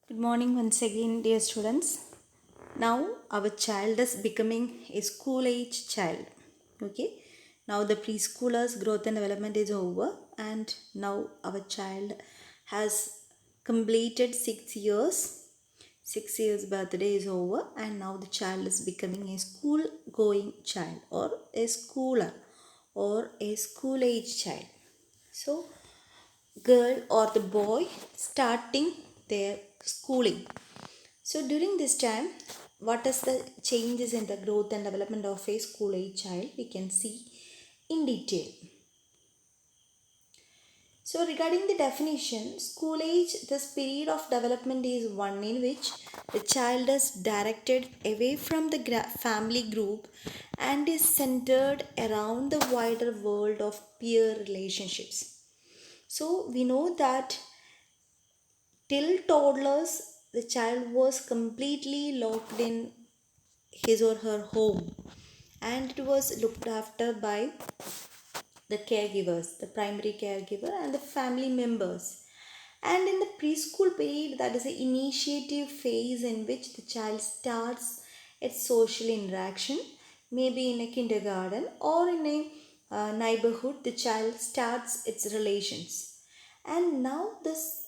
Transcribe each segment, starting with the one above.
Good morning once again, dear students. Now our child is becoming a school age child. Okay. Now the preschooler's growth and development is over, and now our child has completed 6 years. 6 years birthday is over, and now the child is becoming a school going child or a schooler or a school age child. So girl or the boy starting their schooling. So during this time, what is the changes in the growth and development of a school age child we can see in detail. So regarding the definition, school age, this period of development is one in which the child is directed away from the family group and is centered around the wider world of peer relationships. So we know that till toddlers, the child was completely locked in his or her home, and it was looked after by the caregivers, the primary caregiver, and the family members. And in the preschool period, that is the initiative phase in which the child starts its social interaction, maybe in a kindergarten or in a neighborhood, the child starts its relations. And now this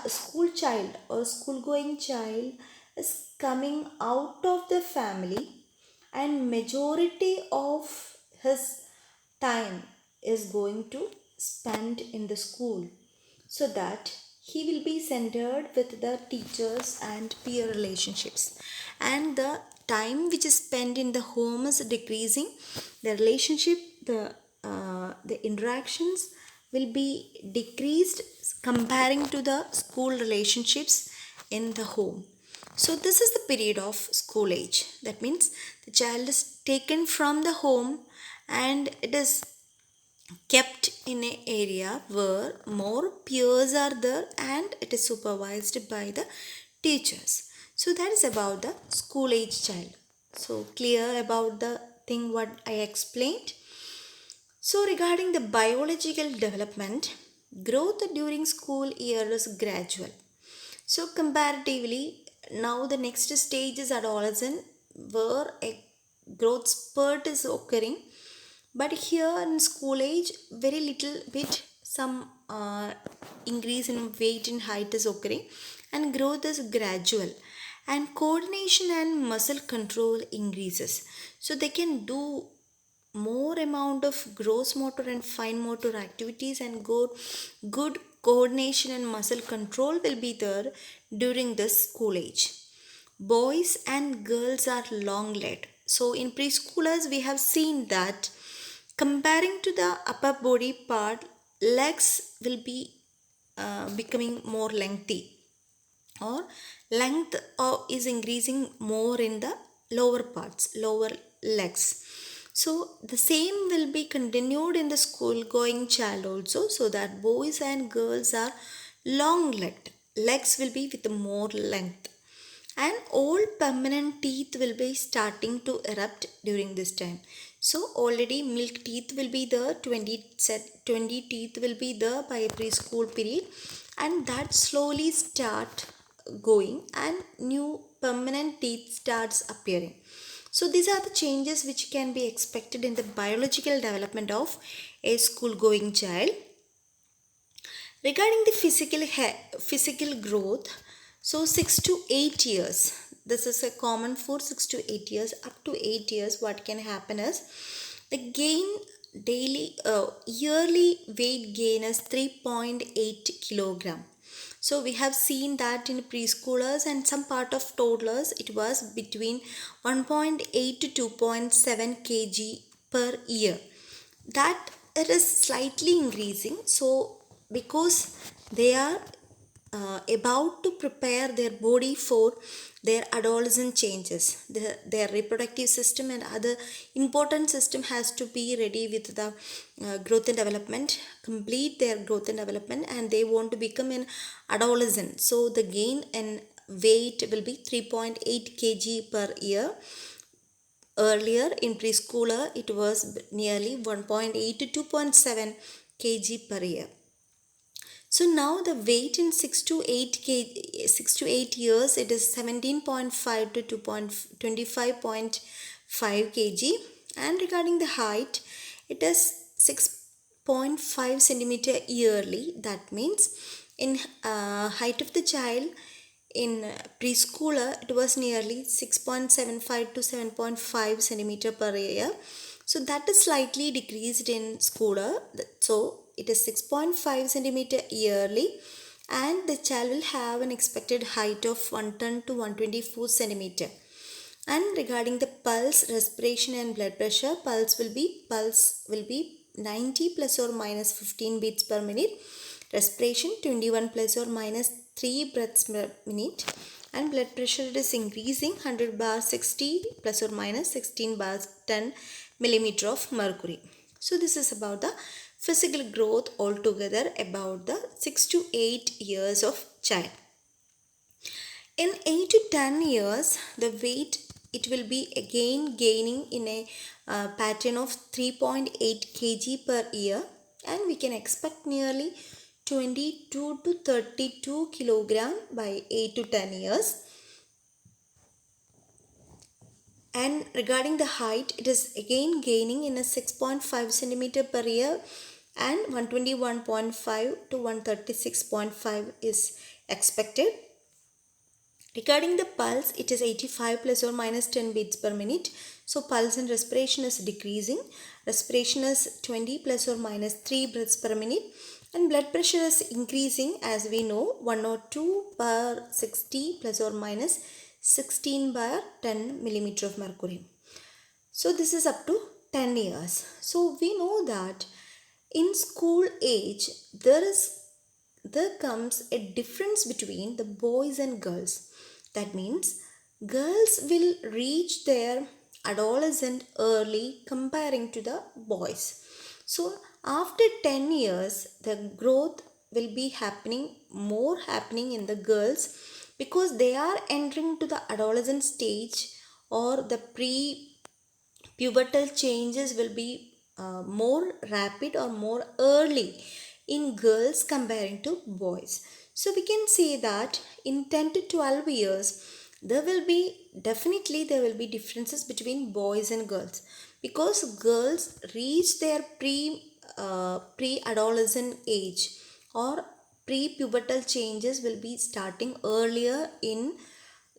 school child or school going child is coming out of the family, and majority of his time is going to spend in the school, so that he will be centered with the teachers and peer relationships, and the time which is spent in the home is decreasing. The relationship, the interactions will be decreased comparing to the school relationships in the home. So this is the period of school age. That means the child is taken from the home and it is kept in an area where more peers are there and it is supervised by the teachers. So that is about the school age child. So clear about the thing what I explained. So regarding the biological development, growth during school year is gradual. So comparatively, now the next stage is adolescent, where a growth spurt is occurring. But here in school age, very little bit some increase in weight and height is occurring, and growth is gradual, and coordination and muscle control increases. So they can do more amount of gross motor and fine motor activities, and good coordination and muscle control will be there during this school age. Boys and girls are long legged. So in preschoolers we have seen that comparing to the upper body part, legs will be becoming more lengthy, or length is increasing more in the lower parts, lower legs. So the same will be continued in the school going child also, so that boys and girls are long legged, legs will be with more length, and all permanent teeth will be starting to erupt during this time. So already milk teeth will be there, 20 teeth will be there by a preschool period, and that slowly start going and new permanent teeth starts appearing. So these are the changes which can be expected in the biological development of a school going child. Regarding the physical growth, so 6 to 8 years, this is a common for 6 to 8 years. Up to 8 years, what can happen is the gain daily yearly weight gain is 3.8 kilogram. So we have seen that in preschoolers and some part of toddlers it was between 1.8 to 2.7 kg per year, that it is slightly increasing. So because they are about to prepare their body for their adolescent changes, their reproductive system and other important system has to be ready with the growth and development, complete their growth and development, and they want to become an adolescent. So the gain in weight will be 3.8 kg per year. Earlier in preschooler, it was nearly 1.8 to 2.7 kg per year. So now the weight in 6 to 8 years, it is 17.5 to 25.5 kg, and regarding the height, it is 6.5 centimeter yearly. That means in height of the child in preschooler, it was nearly 6.75 to 7.5 centimeter per year. So that is slightly decreased in schooler. So it is 6.5 centimeter yearly, and the child will have an expected height of 110 to 124 centimeter. And regarding the pulse, respiration and blood pressure, pulse will be 90 plus or minus 15 beats per minute, respiration 21 plus or minus 3 breaths per minute, and blood pressure is increasing 100 bar 60 plus or minus 16 bars 10 millimeter of mercury. So this is about the physical growth altogether about the 6 to 8 years of child. In 8 to 10 years, the weight, it will be again gaining in a pattern of 3.8 kg per year, and we can expect nearly 22 to 32 kilogram by 8 to 10 years. And regarding the height, it is again gaining in a 6.5 centimeter per year, and 121.5 to 136.5 is expected. Regarding the pulse, it is 85 plus or minus 10 beats per minute. So pulse and respiration is decreasing. Respiration is 20 plus or minus 3 breaths per minute. And blood pressure is increasing, as we know, 102 per 60 plus or minus 16 by 10 millimeter of mercury. So this is up to 10 years. So we know that in school age, there comes a difference between the boys and girls. That means girls will reach their adolescent early comparing to the boys. So after 10 years, the growth will be happening in the girls, because they are entering to the adolescent stage, or the pubertal changes will be more rapid or more early in girls comparing to boys. So we can say that in 10 to 12 years, there will be differences between boys and girls, because girls reach their pre adolescent age, or pre-pubertal changes will be starting earlier in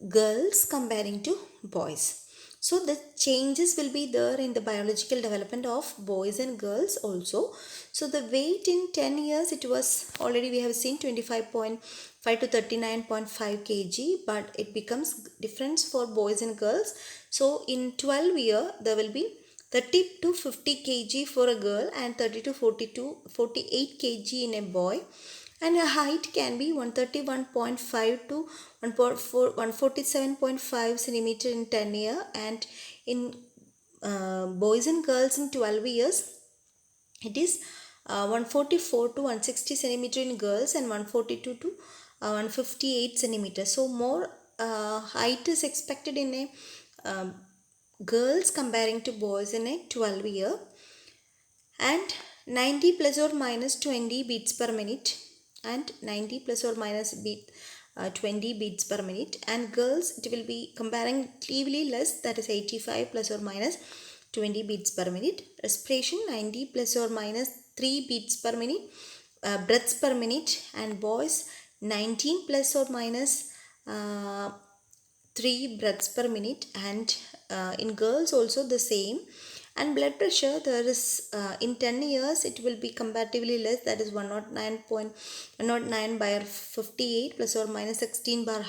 girls comparing to boys. So the changes will be there in the biological development of boys and girls also. So the weight in 10 years, it was already we have seen 25.5 to 39.5 kg, but it becomes difference for boys and girls. So in 12 year, there will be 30 to 50 kg for a girl, and 30 to 48 kg in a boy. And a height can be 131.5 to 147.5 centimeter in 10 year, and in boys and girls in 12 years, it is 144 to 160 centimeter in girls, and 142 to 158 centimeter. So more height is expected in a girls comparing to boys in a 12 year. And 90 plus or minus 20 beats per minute, and 90 plus or minus 20 beats per minute. And girls, it will be comparatively less, that is 85 plus or minus 20 beats per minute. Respiration 90 plus or minus 3 beats per minute, breaths per minute. And boys 19 plus or minus 3 breaths per minute. And in girls also the same. And blood pressure, there is in 10 years, it will be comparatively less, that is 109 by 58 plus or minus 16 bar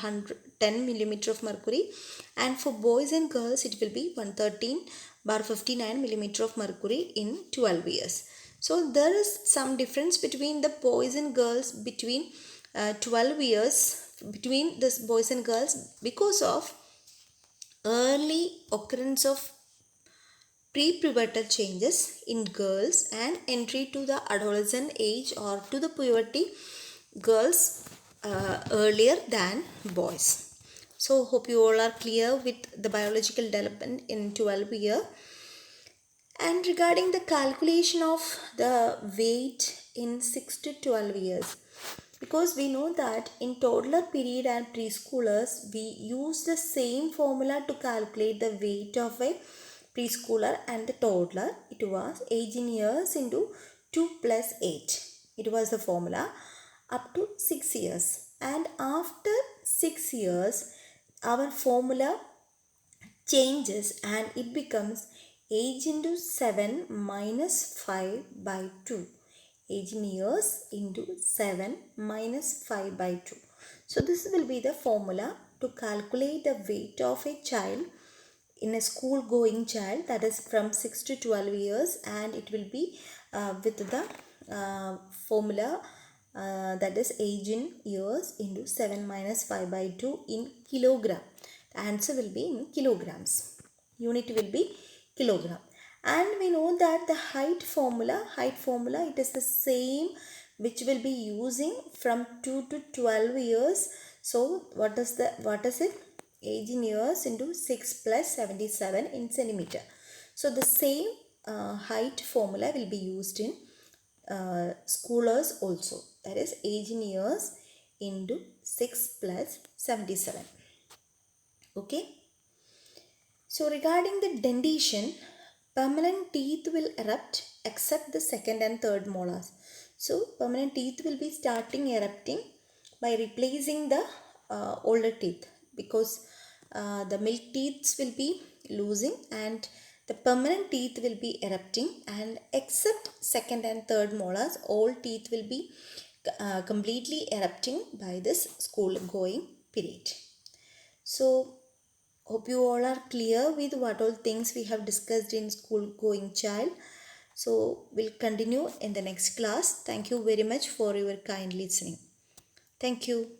10 millimeter of mercury. And for boys and girls, it will be 113 bar 59 millimeter of mercury in 12 years. So there is some difference between the boys and girls between 12 years, between this boys and girls, because of early occurrence of pre-pubertal changes in girls and entry to the adolescent age or to the puberty girls earlier than boys. So hope you all are clear with the biological development in 12 year. And regarding the calculation of the weight in 6 to 12 years, Because we know that in toddler period and preschoolers we use the same formula to calculate the weight of a preschooler and the toddler. It was age in years into 2 plus 8. It was the formula up to 6 years, and after 6 years our formula changes and it becomes age into 7 minus 5 by 2. Age in years into 7 minus 5 by 2. So this will be the formula to calculate the weight of a child in a school going child, that is from 6 to 12 years, and it will be with the formula that is age in years into 7 minus 5 by 2 in kilogram. The answer will be in kilograms. Unit will be kilogram. And we know that the height formula, it is the same which will be using from 2 to 12 years. So what is it? Age in years into 6 plus 77 in centimeter. So the same height formula will be used in schoolers also. That is age in years into 6 plus 77. Okay. So regarding the dentition, permanent teeth will erupt except the second and third molars. So permanent teeth will be starting erupting by replacing the older teeth, because the milk teeth will be losing and the permanent teeth will be erupting, and except second and third molars all teeth will be completely erupting by this school going period. So hope you all are clear with what all things we have discussed in school going child. So we'll continue in the next class. Thank you very much for your kind listening. Thank you.